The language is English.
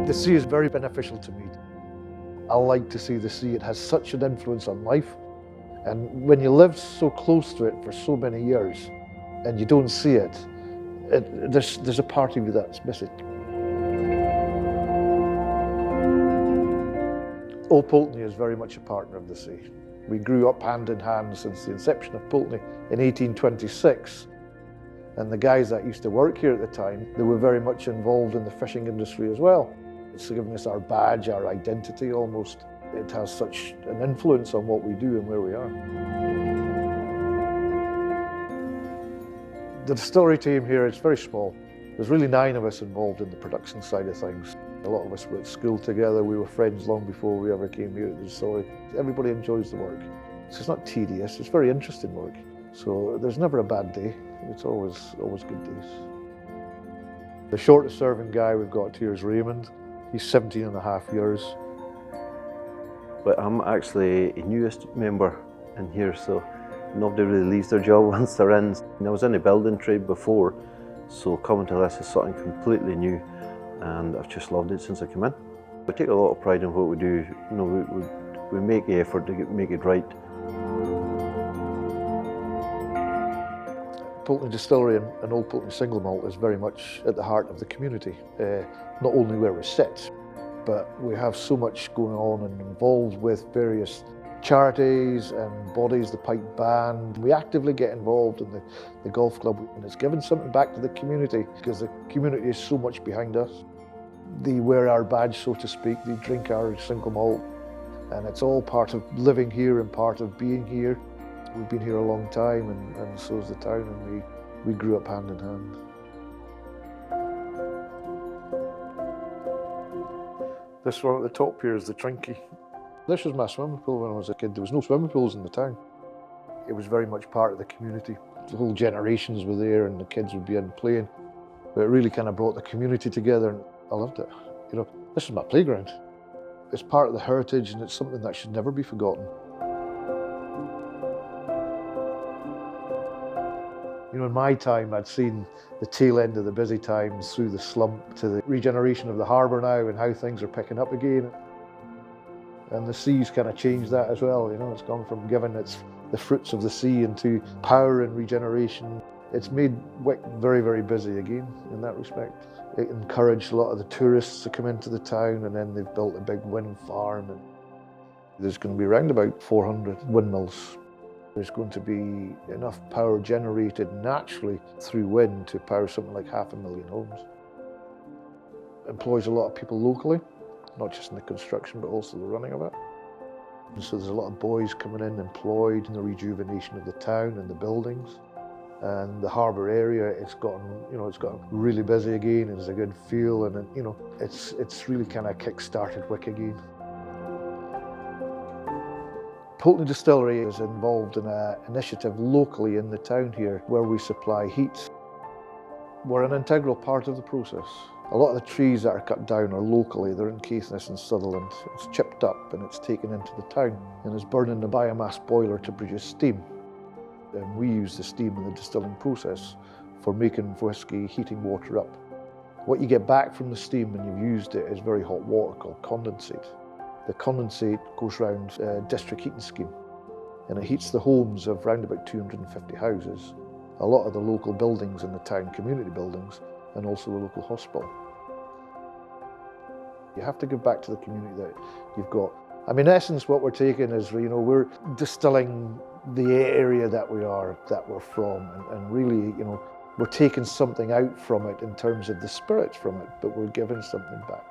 The sea is very beneficial to me. I like to see the sea. It has such an influence on life. And when you live so close to it for so many years and you don't see it, there's a part of you that's missing. Old Pulteney is very much a partner of the sea. We grew up hand in hand since the inception of Pulteney in 1826. And the guys that used to work here at the time, they were very much involved in the fishing industry as well. It's given us our badge, our identity almost. It has such an influence on what we do and where we are. The distillery team here is very small. There's really 9 of us involved in the production side of things. A lot of us were at school together. We were friends long before we ever came here at the distillery. Everybody enjoys the work. So it's not tedious, it's very interesting work. So there's never a bad day. It's always good days. The shortest serving guy we've got here is Raymond. He's 17 and a half years. But I'm actually a newest member in here, so nobody really leaves their job once they're in. I was in the building trade before, so coming to this is something completely new, and I've just loved it since I came in. We take a lot of pride in what we do. You know, we make the effort to make it right. Pulteney Distillery and Old Pulteney Single Malt is very much at the heart of the community, not only where we sit, but we have so much going on and involved with various charities and bodies, the pipe band. We actively get involved in the golf club, and it's given something back to the community because the community is so much behind us. They wear our badge, so to speak, they drink our single malt, and it's all part of living here and part of being here. We've been here a long time, and so is the town, and we grew up hand in hand. This one at the top here is the Trinky. This was my swimming pool when I was a kid. There was no swimming pools in the town. It was very much part of the community. The whole generations were there and the kids would be in playing. But it really kind of brought the community together, and I loved it. You know, this is my playground. It's part of the heritage, and it's something that should never be forgotten. You know, in my time, I'd seen the tail end of the busy times through the slump to the regeneration of the harbour now and how things are picking up again. And the sea's kind of changed that as well. You know, it's gone from giving the fruits of the sea into power and regeneration. It's made Wick very, very busy again in that respect. It encouraged a lot of the tourists to come into the town, and then they've built a big wind farm. And there's going to be around about 400 windmills. There's going to be enough power generated naturally through wind to power something like 500,000 homes. It employs a lot of people locally, not just in the construction, but also the running of it. And so there's a lot of boys coming in, employed in the rejuvenation of the town and the buildings. And the harbour area, it's gotten really busy again, and there's a good feel, and you know, it's really kind of kick-started Wick again. Pulteney Distillery is involved in an initiative locally in the town here where we supply heat. We're an integral part of the process. A lot of the trees that are cut down are locally. They're in Caithness and Sutherland. It's chipped up and it's taken into the town and is burned in the biomass boiler to produce steam. And we use the steam in the distilling process for making whisky, heating water up. What you get back from the steam when you've used it is very hot water called condensate. The condensate goes round a district heating scheme, and it heats the homes of round about 250 houses, a lot of the local buildings in the town, community buildings, and also the local hospital. You have to give back to the community that you've got. I mean, in essence, what we're taking is, you know, we're distilling the area that we're from, and really, you know, we're taking something out from it in terms of the spirit from it, but we're giving something back.